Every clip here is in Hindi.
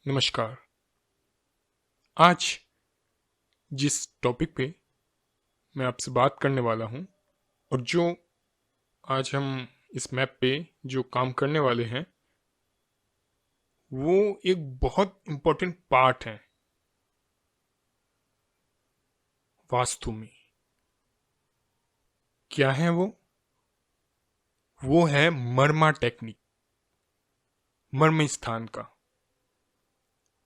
नमस्कार। आज जिस टॉपिक पे मैं आपसे बात करने वाला हूँ और जो आज हम इस मैप पे जो काम करने वाले हैं वो एक बहुत इम्पोर्टेंट पार्ट है वास्तु में। क्या है वो है मर्मा टेक्निक, मर्म स्थान का।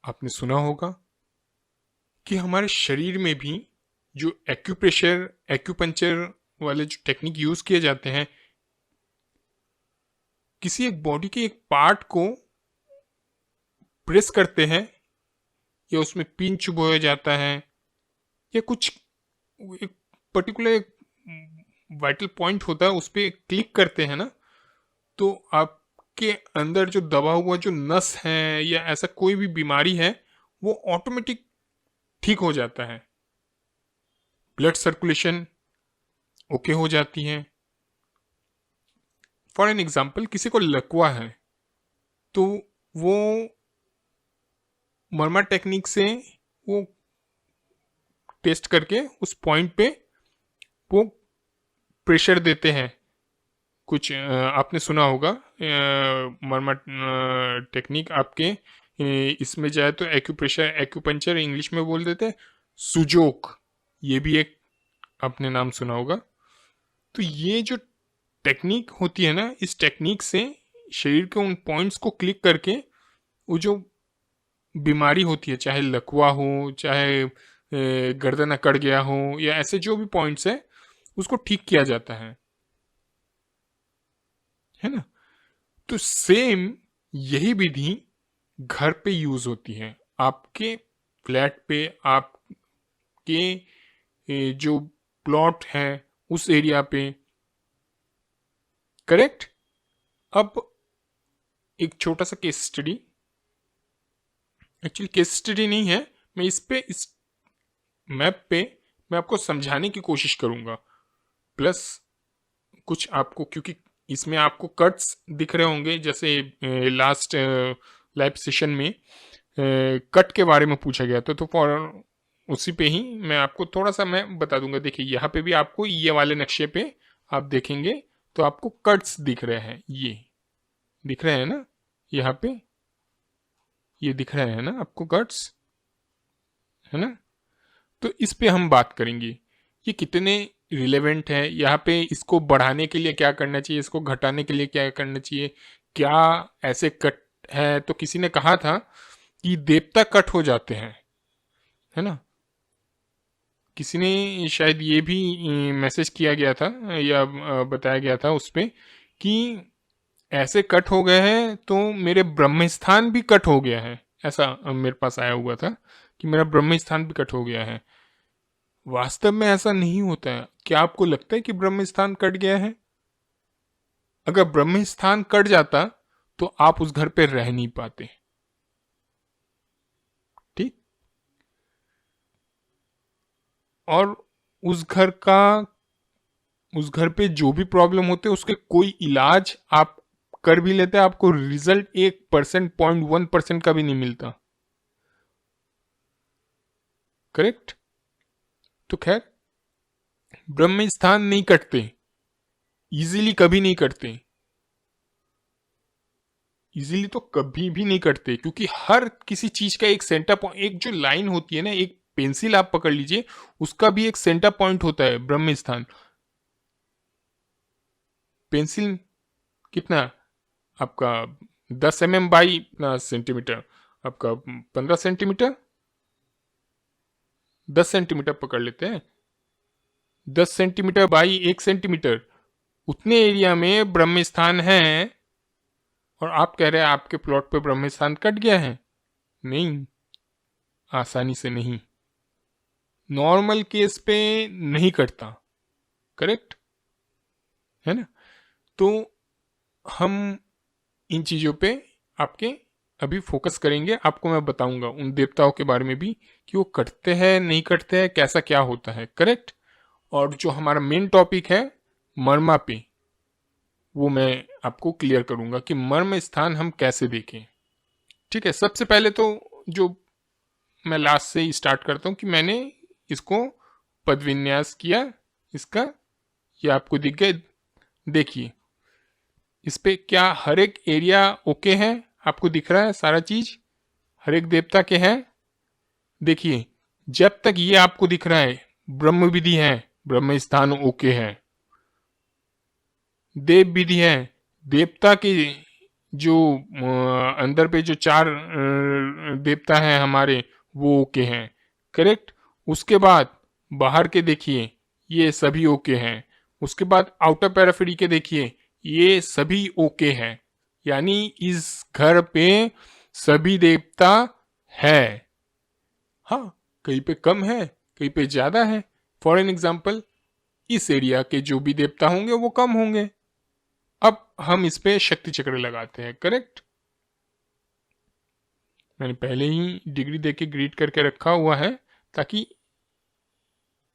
आपने सुना होगा कि हमारे शरीर में भी जो एक्यूप्रेशर एक्यूपंक्चर वाले जो टेक्निक यूज किए जाते हैं, किसी एक बॉडी के एक पार्ट को प्रेस करते हैं या उसमें पिन चुभोया जाता है या कुछ एक पर्टिकुलर एक वाइटल पॉइंट होता है उस पर क्लिक करते हैं ना, तो आपके अंदर जो दबा हुआ जो नस है या ऐसा कोई भी बीमारी है वो ऑटोमेटिक ठीक हो जाता है। ब्लड सर्कुलेशन ओके हो जाती है। फॉर एन एग्जाम्पल, किसी को लकवा है तो वो मर्मा टेक्निक से वो टेस्ट करके उस पॉइंट पे वो प्रेशर देते हैं। कुछ आपने सुना होगा मर्मा टेक्निक आपके इसमें जाए तो एक्यूप्रेशर एक्यूपंक्चर इंग्लिश में बोल देते हैं, सुजोक, ये भी एक आपने नाम सुना होगा। तो ये जो टेक्निक होती है ना, इस टेक्निक से शरीर के उन पॉइंट्स को क्लिक करके वो जो बीमारी होती है, चाहे लकवा हो, चाहे गर्दन अकड़ गया हो या ऐसे जो भी पॉइंट्स है, उसको ठीक किया जाता है ना। तो सेम यही विधि घर पे यूज होती है। आपके फ्लैट पे, आपके जो प्लॉट है उस एरिया पे, करेक्ट। अब एक छोटा सा case study, actually case study नहीं है, मैं इस मैप पे मैं आपको समझाने की कोशिश करूंगा। प्लस कुछ आपको, क्योंकि इसमें आपको कट्स दिख रहे होंगे, जैसे लास्ट लाइव सेशन में कट के बारे में पूछा गया था, तो फॉर उसी पे ही मैं आपको थोड़ा सा मैं बता दूंगा। देखिए यहाँ पे भी आपको ये वाले नक्शे पे आप देखेंगे तो आपको कट्स दिख रहे हैं, ये दिख रहे हैं ना, यहाँ पे ये दिख रहे हैं ना आपको कट्स, है ना। तो इस पे हम बात करेंगे ये कितने रिलेवेंट है, यहाँ पे इसको बढ़ाने के लिए क्या करना चाहिए, इसको घटाने के लिए क्या करना चाहिए, क्या ऐसे कट है। तो किसी ने कहा था कि देवता कट हो जाते हैं, है ना। किसी ने शायद ये भी मैसेज किया गया था या बताया गया था उस पे कि ऐसे कट हो गए हैं तो मेरे ब्रह्म स्थान भी कट हो गया है, ऐसा मेरे पास आया हुआ था कि मेरा ब्रह्म स्थान भी कट हो गया है। वास्तव में ऐसा नहीं होता है। क्या आपको लगता है कि ब्रह्म स्थान कट गया है? अगर ब्रह्म स्थान कट जाता तो आप उस घर पे रह नहीं पाते, ठीक। और उस घर का, उस घर पे जो भी प्रॉब्लम होते उसके कोई इलाज आप कर भी लेते, आपको रिजल्ट 1%, 0.1% का भी नहीं मिलता, करेक्ट। तो खैर, ब्रह्म स्थान नहीं कटते, इजीली कभी नहीं कटते, इजीली तो कभी भी नहीं कटते, क्योंकि हर किसी चीज का एक सेंटर पॉइंट, एक जो लाइन होती है ना, एक पेंसिल आप पकड़ लीजिए, उसका भी एक सेंटर पॉइंट होता है ब्रह्म स्थान। पेंसिल कितना आपका 10 mm बाई सेंटीमीटर, आपका 15 सेंटीमीटर, 10 सेंटीमीटर पकड़ लेते हैं, 10 सेंटीमीटर बाई 1 सेंटीमीटर, उतने एरिया में ब्रह्म स्थान है। और आप कह रहे हैं आपके प्लॉट पे ब्रह्म स्थान कट गया है? नहीं, आसानी से नहीं, नॉर्मल केस पे नहीं कटता, करेक्ट, है ना। तो हम इन चीजों पे आपके अभी फोकस करेंगे, आपको मैं बताऊंगा उन देवताओं के बारे में भी कि वो कटते हैं नहीं कटते हैं, कैसा क्या होता है, करेक्ट। और जो हमारा मेन टॉपिक है मर्मा पे, वो मैं आपको क्लियर करूंगा कि मर्म स्थान हम कैसे देखें। ठीक है, सबसे पहले तो जो मैं लास्ट से ही स्टार्ट करता हूँ कि मैंने इसको पद विन्यास किया इसका, ये आपको दिख गए। देखिए इस पे क्या हर एक एरिया ओके है, आपको दिख रहा है सारा चीज हर एक देवता के हैं। देखिए जब तक ये आपको दिख रहा है ब्रह्म विधि है, ब्रह्म स्थान ओके है, देव विधि है, देवता के जो अंदर पे जो चार देवता हैं हमारे वो ओके हैं, करेक्ट। उसके बाद बाहर के देखिए ये सभी ओके हैं। उसके बाद आउटर पैराफेरी के देखिए ये सभी ओके हैं, यानी इस घर पे सभी देवता है। हाँ कहीं पे कम है कहीं पे ज्यादा है। फॉर एन एग्जाम्पल इस एरिया के जो भी देवता होंगे वो कम होंगे। अब हम इस पे शक्ति चक्र लगाते हैं, करेक्ट। मैंने पहले ही डिग्री देके ग्रीड करके रखा हुआ है ताकि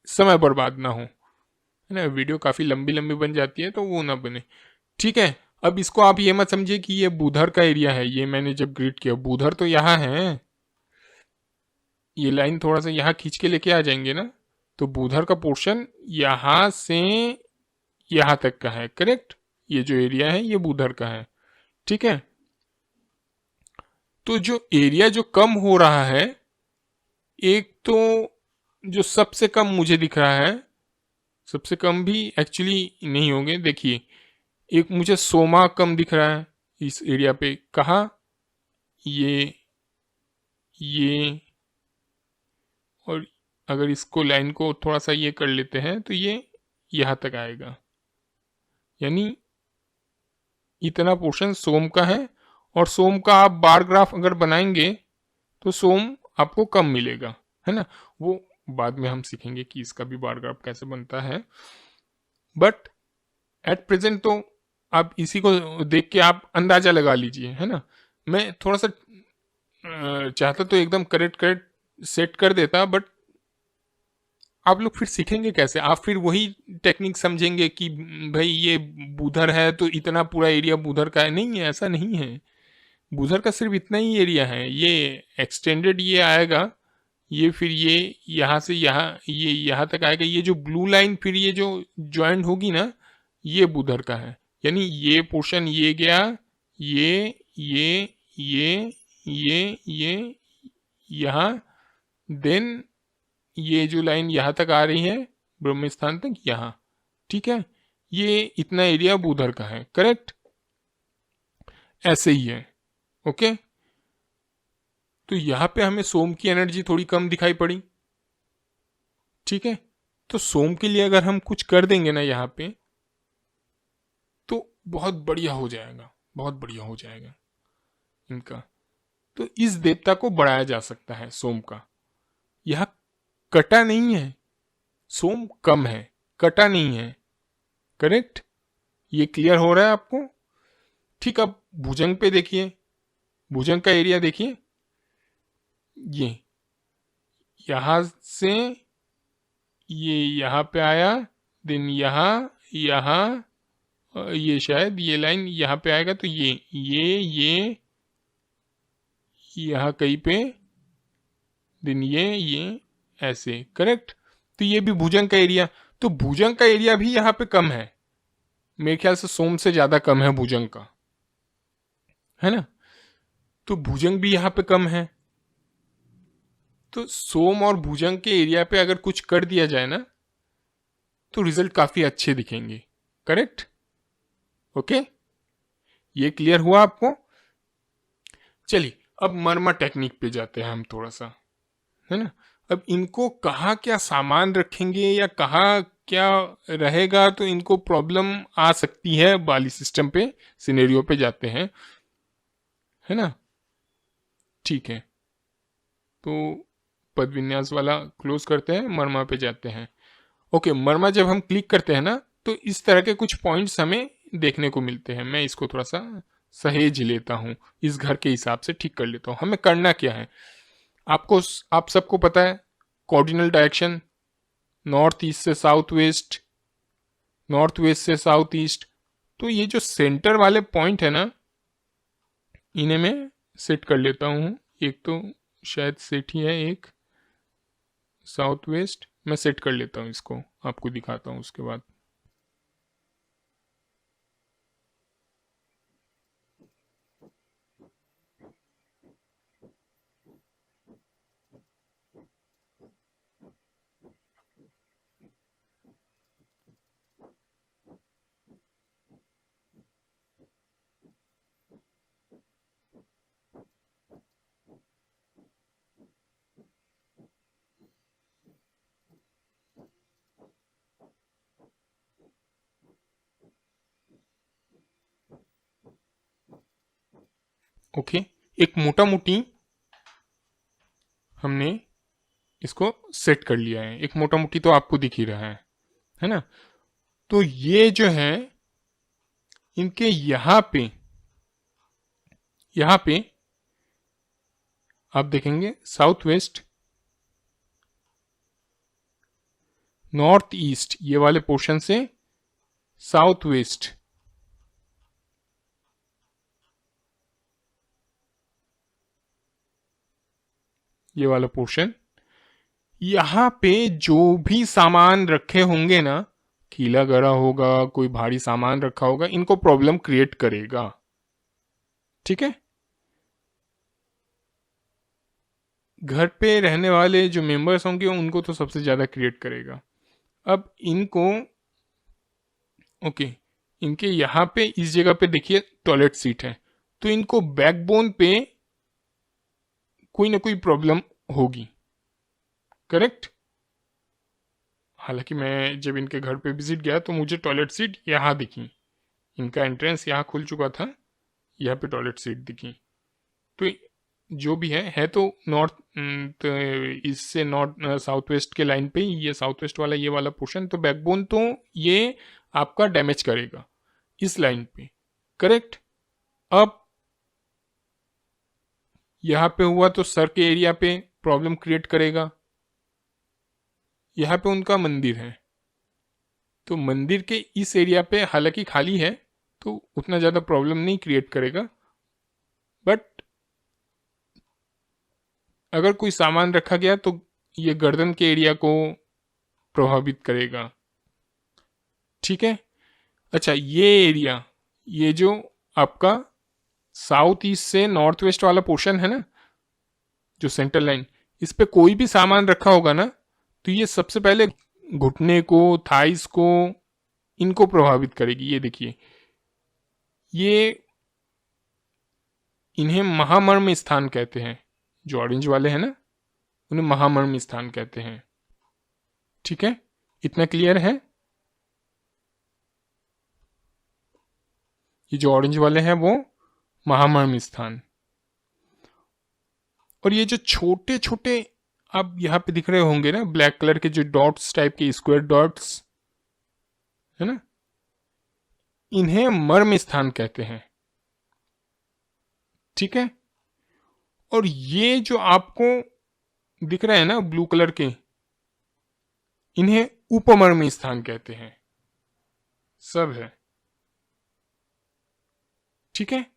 समय बर्बाद ना हो, है ना। वीडियो काफी लंबी लंबी बन जाती है तो वो ना बने, ठीक है। अब इसको आप ये मत समझिए कि ये बुधर का एरिया है। ये मैंने जब ग्रीड किया बुधर तो यहाँ है, ये लाइन थोड़ा सा यहाँ खींच के लेके आ जाएंगे ना तो बुधर का पोर्शन यहां से यहां तक का है, करेक्ट। ये जो एरिया है ये बुधर का है, ठीक है। तो जो एरिया जो कम हो रहा है, एक तो जो सबसे कम मुझे दिख रहा है, सबसे कम भी एक्चुअली नहीं होंगे। देखिए एक मुझे सोमा कम दिख रहा है इस एरिया पे, कहा ये और अगर इसको लाइन को थोड़ा सा ये कर लेते हैं तो ये यहां तक आएगा, यानी इतना पोर्शन सोम का है। और सोम का आप बार ग्राफ अगर बनाएंगे तो सोम आपको कम मिलेगा, है ना। वो बाद में हम सीखेंगे कि इसका भी बार ग्राफ कैसे बनता है, बट एट प्रेजेंट तो आप इसी को देख के आप अंदाजा लगा लीजिए, है ना। मैं थोड़ा सा चाहता तो एकदम करेक्ट करेक्ट सेट कर देता, बट आप लोग फिर सीखेंगे कैसे, आप फिर वही टेक्निक समझेंगे कि भाई ये बुधर है तो इतना पूरा एरिया बुधर का है। नहीं है, ऐसा नहीं है। बुधर का सिर्फ इतना ही एरिया है, ये एक्सटेंडेड ये आएगा, ये फिर ये यहाँ से यहाँ ये यहाँ तक आएगा। ये जो ब्लू लाइन फिर ये जो ज्वाइंट होगी ना ये बुधर का है, यानी ये पोर्शन ये गया, ये यहाँ, देन ये जो लाइन यहाँ तक आ रही है ब्रह्म स्थान तक यहाँ, ठीक है। ये इतना एरिया बुधर का है, करेक्ट। ऐसे ही है, ओके। तो यहां पे हमें सोम की एनर्जी थोड़ी कम दिखाई पड़ी, ठीक है। तो सोम के लिए अगर हम कुछ कर देंगे ना यहाँ पे तो बहुत बढ़िया हो जाएगा, बहुत बढ़िया हो जाएगा इनका। तो इस देवता को बढ़ाया जा सकता है सोम का। यह कटा नहीं है, सोम कम है, कटा नहीं है, करेक्ट। ये क्लियर हो रहा है आपको, ठीक। अब भुजंग पे देखिए, भुजंग का एरिया देखिए, ये यहां से ये यहाँ पे आया, देन यहाँ ये शायद ये लाइन यहाँ पे आएगा तो ये यहाँ कहीं पे, देन ये ऐसे, करेक्ट। तो ये भी भुजंग का एरिया, तो भुजंग का एरिया भी यहाँ पे कम है, मेरे ख्याल से सोम से ज्यादा कम है भुजंग का, है ना। तो भुजंग भी यहाँ पे कम है। तो सोम और भुजंग के एरिया पे अगर कुछ कर दिया जाए ना तो रिजल्ट काफी अच्छे दिखेंगे, करेक्ट। ओके, ये क्लियर हुआ आपको। चलिए अब मर्मा टेक्निक पे जाते हैं हम थोड़ा सा, है ना। अब इनको कहाँ क्या सामान रखेंगे या कहाँ क्या रहेगा तो इनको प्रॉब्लम आ सकती है, बाली सिस्टम पे सिनेरियो पे जाते हैं, है ना। ठीक है, तो पद विन्यास वाला क्लोज करते हैं, मर्मा पे जाते हैं। ओके, मर्मा जब हम क्लिक करते हैं ना तो इस तरह के कुछ पॉइंट्स हमें देखने को मिलते हैं। मैं इसको थोड़ा सा सहेज लेता हूं, इस घर के हिसाब से ठीक कर लेता हूं। हमें करना क्या है, आप सबको पता है कॉर्डिनल डायरेक्शन, नॉर्थ ईस्ट से साउथ वेस्ट, नॉर्थ वेस्ट से साउथ ईस्ट। तो ये जो सेंटर वाले पॉइंट है ना इन्हें मैं सेट कर लेता हूं। एक तो शायद सेट ही है एक साउथ वेस्ट। मैं सेट कर लेता हूँ इसको, आपको दिखाता हूँ उसके बाद। ओके, एक मोटा मोटी हमने इसको सेट कर लिया है। एक मोटा मोटी तो आपको दिख ही रहा है ना। तो ये जो है इनके यहां पे आप देखेंगे साउथ वेस्ट, नॉर्थ ईस्ट, ये वाले पोर्शन से साउथ वेस्ट, ये वाला पोर्शन, यहां पे जो भी सामान रखे होंगे ना, कीला गड़ा होगा, कोई भारी सामान रखा होगा, इनको प्रॉब्लम क्रिएट करेगा। ठीक है, घर पे रहने वाले जो मेंबर्स होंगे उनको तो सबसे ज्यादा क्रिएट करेगा। अब इनको ओके, इनके यहाँ पे इस जगह पे देखिए टॉयलेट सीट है, तो इनको बैकबोन पे कोई ना कोई प्रॉब्लम होगी। करेक्ट। हालांकि मैं जब इनके घर पे विजिट गया तो मुझे टॉयलेट सीट यहाँ दिखी, इनका एंट्रेंस यहाँ खुल चुका था, यहाँ पे टॉयलेट सीट दिखी। तो जो भी है तो नॉर्थ, तो इससे नॉर्थ साउथ वेस्ट के लाइन पे ही ये साउथ वेस्ट वाला ये वाला पोर्शन, तो बैकबोन तो ये आपका डैमेज करेगा इस लाइन पे। करेक्ट। अब यहाँ पे हुआ तो सर के एरिया पे प्रॉब्लम क्रिएट करेगा। यहाँ पे उनका मंदिर है, तो मंदिर के इस एरिया पे हालांकि खाली है तो उतना ज़्यादा प्रॉब्लम नहीं क्रिएट करेगा, बट अगर कोई सामान रखा गया तो ये गर्दन के एरिया को प्रभावित करेगा। ठीक है। अच्छा, ये एरिया, ये जो आपका साउथ ईस्ट से नॉर्थ वेस्ट वाला पोर्शन है ना, जो सेंट्रल लाइन, इस पे कोई भी सामान रखा होगा ना, तो ये सबसे पहले घुटने को, थाइस को, इनको प्रभावित करेगी। ये देखिए, ये इन्हें महामर्म स्थान कहते हैं। जो ऑरेंज वाले हैं ना, उन्हें महामर्म स्थान कहते हैं। ठीक है, इतना क्लियर है। ये जो ऑरेंज वाले हैं वो महामर्म स्थान, और ये जो छोटे छोटे आप यहाँ पे दिख रहे होंगे ना ब्लैक कलर के जो डॉट्स टाइप के स्क्वायर डॉट्स है ना, इन्हें मर्म स्थान कहते हैं। ठीक है। और ये जो आपको दिख रहे हैं ना ब्लू कलर के, इन्हें उपमर्म स्थान कहते हैं। सब है। ठीक है।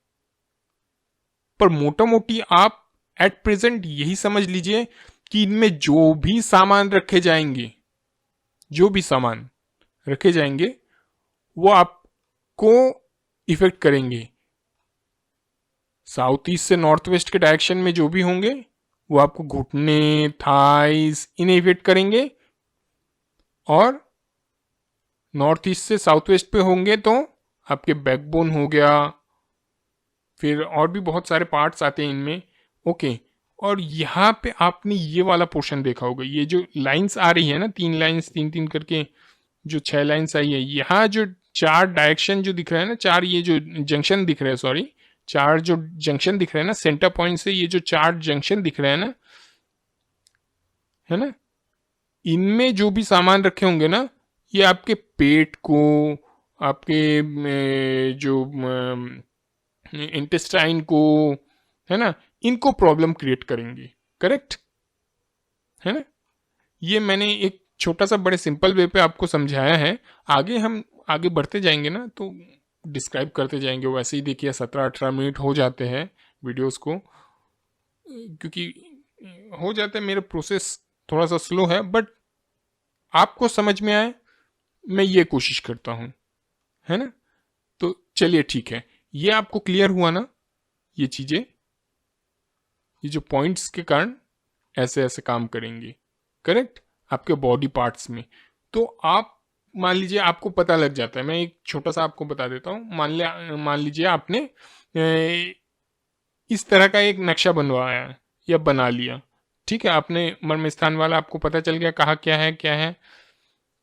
पर मोटा मोटी आप एट प्रेजेंट यही समझ लीजिए कि इनमें जो भी सामान रखे जाएंगे, जो भी सामान रखे जाएंगे वो आपको इफेक्ट करेंगे। साउथ ईस्ट से नॉर्थ वेस्ट के डायरेक्शन में जो भी होंगे वो आपको घुटने, थाइस, इन्हें इफेक्ट करेंगे, और नॉर्थ ईस्ट से साउथ वेस्ट पे होंगे तो आपके बैकबोन हो गया, फिर और भी बहुत सारे पार्ट्स आते हैं इनमें। ओके। और यहाँ पे आपने ये वाला पोर्शन देखा होगा, ये जो लाइंस आ रही है ना, 3 लाइंस, 3-3 करके जो 6 लाइंस आई है, यहाँ जो 4 डायरेक्शन जो दिख रहा है ना, 4 ये जो जंक्शन दिख रहे हैं, सॉरी 4 जो जंक्शन दिख रहे हैं ना, सेंटर पॉइंट से ये जो 4 जंक्शन दिख रहे हैं ना, है ना, इनमें जो भी सामान रखे होंगे ना, ये आपके पेट को, आपके जो इंटेस्टाइन को, है ना, इनको प्रॉब्लम क्रिएट करेंगे। करेक्ट है ना। ये मैंने एक छोटा सा बड़े सिंपल वे पे आपको समझाया है। आगे हम आगे बढ़ते जाएंगे ना तो डिस्क्राइब करते जाएंगे। वैसे ही देखिए 17-18 मिनट हो जाते हैं वीडियोस को, क्योंकि हो जाता है, मेरा प्रोसेस थोड़ा सा स्लो है, बट आपको समझ में आए मैं ये कोशिश करता हूँ, है ना। तो चलिए ठीक है, ये आपको क्लियर हुआ ना, ये चीज़ें, ये जो पॉइंट्स के कारण ऐसे ऐसे काम करेंगे, करेक्ट, आपके बॉडी पार्ट्स में। तो आप मान लीजिए आपको पता लग जाता है, मैं एक छोटा सा आपको बता देता हूँ। मान लीजिए आपने इस तरह का एक नक्शा बनवाया है या बना लिया, ठीक है, आपने मर्म स्थान वाला आपको पता चल गया कहाँ क्या है क्या है।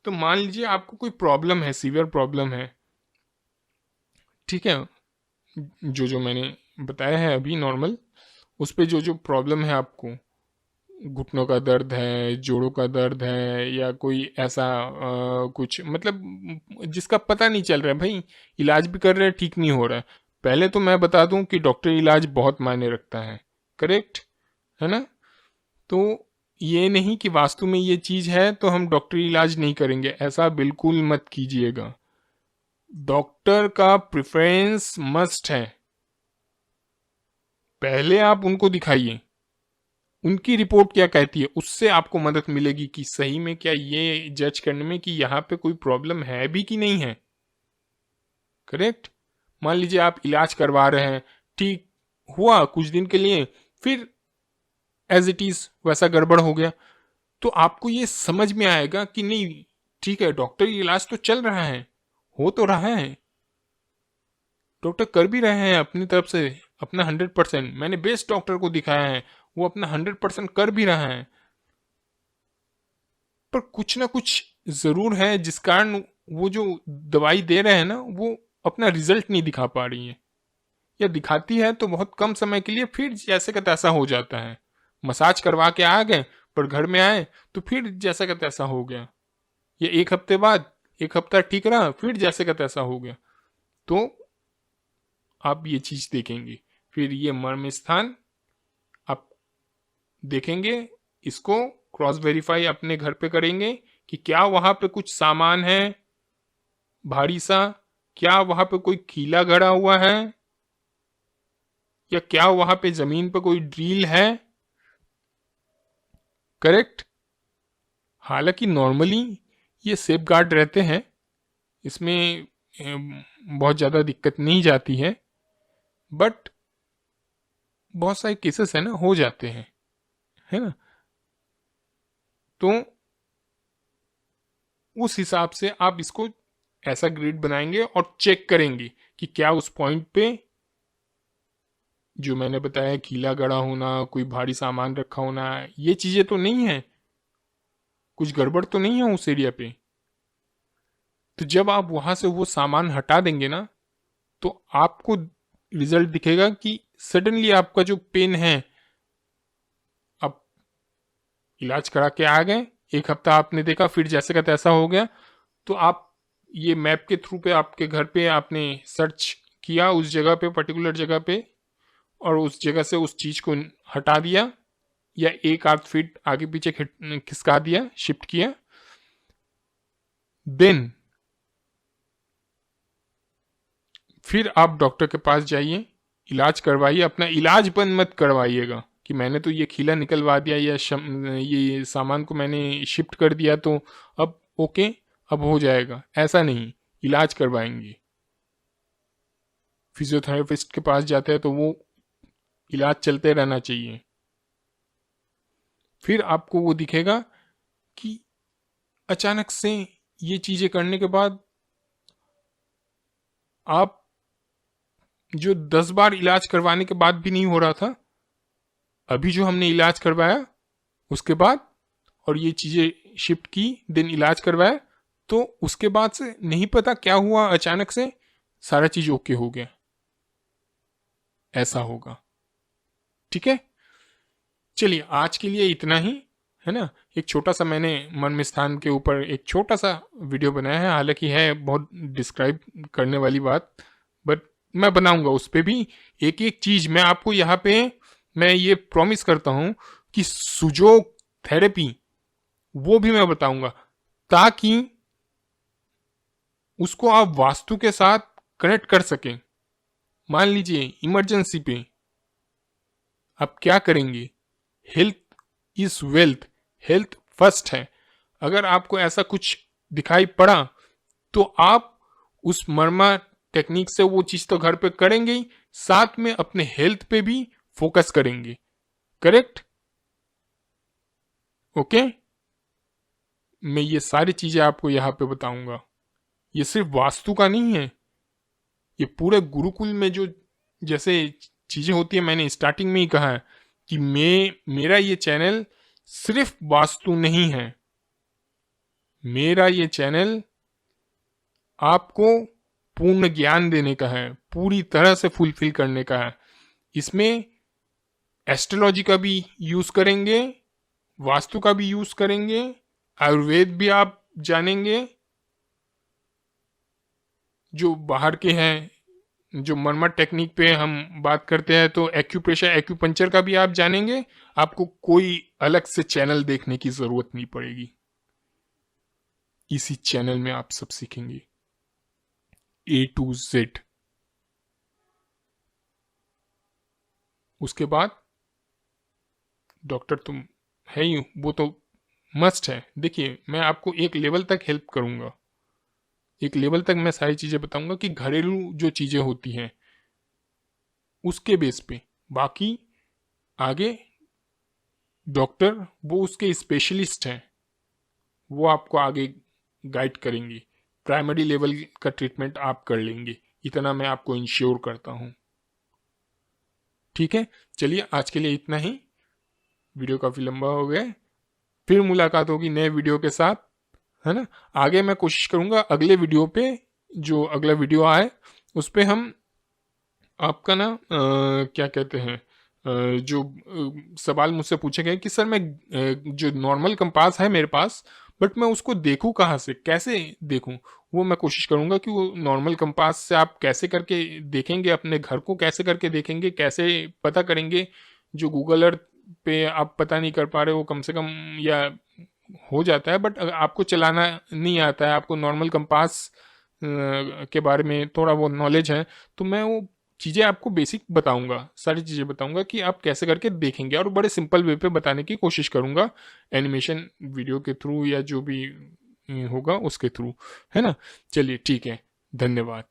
तो मान लीजिए आपको कोई प्रॉब्लम है, सीवियर प्रॉब्लम है, ठीक है, जो जो मैंने बताया है अभी नॉर्मल, उस पे जो जो प्रॉब्लम है आपको, घुटनों का दर्द है, जोड़ों का दर्द है, या कोई ऐसा कुछ मतलब जिसका पता नहीं चल रहा है भाई, इलाज भी कर रहे हैं ठीक नहीं हो रहा है। पहले तो मैं बता दूं कि डॉक्टरी इलाज बहुत मायने रखता है, करेक्ट, है ना। तो ये नहीं कि वास्तु में ये चीज है तो हम डॉक्टरी इलाज नहीं करेंगे, ऐसा बिल्कुल मत कीजिएगा। डॉक्टर का प्रेफरेंस मस्ट है, पहले आप उनको दिखाइए, उनकी रिपोर्ट क्या कहती है उससे आपको मदद मिलेगी कि सही में क्या ये जज करने में कि यहाँ पे कोई प्रॉब्लम है भी कि नहीं है, करेक्ट। मान लीजिए आप इलाज करवा रहे हैं, ठीक हुआ कुछ दिन के लिए, फिर एज इट इज वैसा गड़बड़ हो गया, तो आपको ये समझ में आएगा कि नहीं ठीक है, डॉक्टरी इलाज तो चल रहा है, हो तो रहा है, डॉक्टर कर भी रहे हैं अपनी तरफ से अपना 100%, मैंने बेस्ट डॉक्टर को दिखाया है, वो अपना 100% कर भी रहा है, पर कुछ ना कुछ जरूर है जिस कारण वो जो दवाई दे रहे हैं ना वो अपना रिजल्ट नहीं दिखा पा रही है, या दिखाती है तो बहुत कम समय के लिए, फिर जैसे का तैसा हो जाता है। मसाज करवा के आ गए पर घर में आए तो फिर जैसा का तैसा हो गया, या एक हफ्ते बाद, एक हफ्ता ठीक रहा फिर जैसे का तैसा हो गया। तो आप ये चीज देखेंगे, फिर ये मर्म स्थान आप देखेंगे, इसको क्रॉस वेरीफाई अपने घर पे करेंगे कि क्या वहां पे कुछ सामान है भारी सा, क्या वहां पे कोई कीला गड़ा हुआ है, या क्या वहां पे जमीन पे कोई ड्रिल है, करेक्ट। हालांकि नॉर्मली ये सेफ गार्ड रहते हैं, इसमें बहुत ज़्यादा दिक्कत नहीं जाती है, बट बहुत सारे केसेस है ना हो जाते हैं, है ना। तो उस हिसाब से आप इसको ऐसा ग्रिड बनाएंगे और चेक करेंगे कि क्या उस पॉइंट पे जो मैंने बताया कीला गड़ा होना, कोई भारी सामान रखा होना, ये चीजें तो नहीं है, कुछ गड़बड़ तो नहीं है उस एरिया पे। तो जब आप वहां से वो सामान हटा देंगे ना, तो आपको रिजल्ट दिखेगा कि सडनली आपका जो पेन है, आप इलाज करा के आ गए, एक हफ्ता आपने देखा फिर जैसे का तैसा हो गया, तो आप ये मैप के थ्रू पे आपके घर पे आपने सर्च किया उस जगह पे, पर्टिकुलर जगह पे, और उस जगह से उस चीज को हटा दिया, या एक आध फीट आगे पीछे खिसका दिया, शिफ्ट किया, देन फिर आप डॉक्टर के पास जाइए, इलाज करवाइए। अपना इलाज बंद मत करवाइएगा कि मैंने तो ये खीला निकलवा दिया या ये सामान को मैंने शिफ्ट कर दिया तो अब ओके, अब हो जाएगा, ऐसा नहीं, इलाज करवाएंगे। फिजियोथेरेपिस्ट के पास जाते हैं तो वो इलाज चलते रहना चाहिए, फिर आपको वो दिखेगा कि अचानक से ये चीजें करने के बाद आप जो 10 बार इलाज करवाने के बाद भी नहीं हो रहा था, अभी जो हमने इलाज करवाया उसके बाद, और ये चीजें शिफ्ट की, देन इलाज करवाया, तो उसके बाद से नहीं पता क्या हुआ, अचानक से सारा चीज ओके हो गया, ऐसा होगा, ठीक है। चलिए आज के लिए इतना ही, है ना। एक छोटा सा मैंने मर्म स्थान के ऊपर एक छोटा सा वीडियो बनाया है, हालांकि है बहुत डिस्क्राइब करने वाली बात, बट मैं बनाऊंगा उस पर भी एक एक चीज। मैं आपको यहाँ पे मैं ये प्रॉमिस करता हूं कि सुजोग थेरेपी वो भी मैं बताऊंगा, ताकि उसको आप वास्तु के साथ कनेक्ट कर सकें। मान लीजिए इमरजेंसी पे आप क्या करेंगे, health is wealth, health first है। अगर आपको ऐसा कुछ दिखाई पड़ा तो आप उस मर्मा टेक्निक से वो चीज तो घर पे करेंगे ही, साथ में अपने हेल्थ पे भी फोकस करेंगे। करेक्ट? ओके, मैं ये सारी चीजें आपको यहाँ पे बताऊंगा। ये सिर्फ वास्तु का नहीं है, ये पूरे गुरुकुल में जो जैसे चीजें होती है, मैंने स्टार्टिंग में ही कहा है कि मेरा ये चैनल सिर्फ वास्तु नहीं है। मेरा ये चैनल आपको पूर्ण ज्ञान देने का है, पूरी तरह से फुलफिल करने का है। इसमें एस्ट्रोलॉजी का भी यूज करेंगे, वास्तु का भी यूज करेंगे, आयुर्वेद भी आप जानेंगे, जो बाहर के हैं, जो मरमत टेक्निक पे हम बात करते हैं तो एक्यूप्रेशर एक्यूपंचर का भी आप जानेंगे। आपको कोई अलग से चैनल देखने की जरूरत नहीं पड़ेगी, इसी चैनल में आप सब सीखेंगे A to Z। उसके बाद डॉक्टर तुम है ही, वो तो मस्ट है। देखिए, मैं आपको एक लेवल तक हेल्प करूंगा, एक लेवल तक मैं सारी चीजें बताऊंगा कि घरेलू जो चीजें होती हैं उसके बेस पे, बाकी आगे डॉक्टर वो उसके स्पेशलिस्ट हैं, वो आपको आगे गाइड करेंगे। प्राइमरी लेवल का ट्रीटमेंट आप कर लेंगे, इतना मैं आपको इंश्योर करता हूं। ठीक है, चलिए आज के लिए इतना ही, वीडियो काफी लंबा हो गया। फिर मुलाकात होगी नए वीडियो के साथ, है ना। आगे मैं कोशिश करूंगा अगले वीडियो पे, जो अगला वीडियो आए उस पे हम आपका ना क्या कहते हैं, जो सवाल मुझसे पूछे गए कि सर मैं जो नॉर्मल कंपास है मेरे पास, बट मैं उसको देखूं कहाँ से, कैसे देखूं, वो मैं कोशिश करूंगा कि वो नॉर्मल कंपास से आप कैसे करके देखेंगे, अपने घर को कैसे करके देखेंगे, कैसे पता करेंगे। जो गूगल अर्थ पे आप पता नहीं कर पा रहे हो, कम से कम या हो जाता है, बट आपको चलाना नहीं आता है, आपको नॉर्मल कंपास के बारे में थोड़ा वो नॉलेज है, तो मैं वो चीज़ें आपको बेसिक बताऊंगा, सारी चीज़ें बताऊंगा कि आप कैसे करके देखेंगे, और बड़े सिंपल वे पे बताने की कोशिश करूंगा, एनिमेशन वीडियो के थ्रू या जो भी होगा उसके थ्रू, है ना। चलिए ठीक है, धन्यवाद।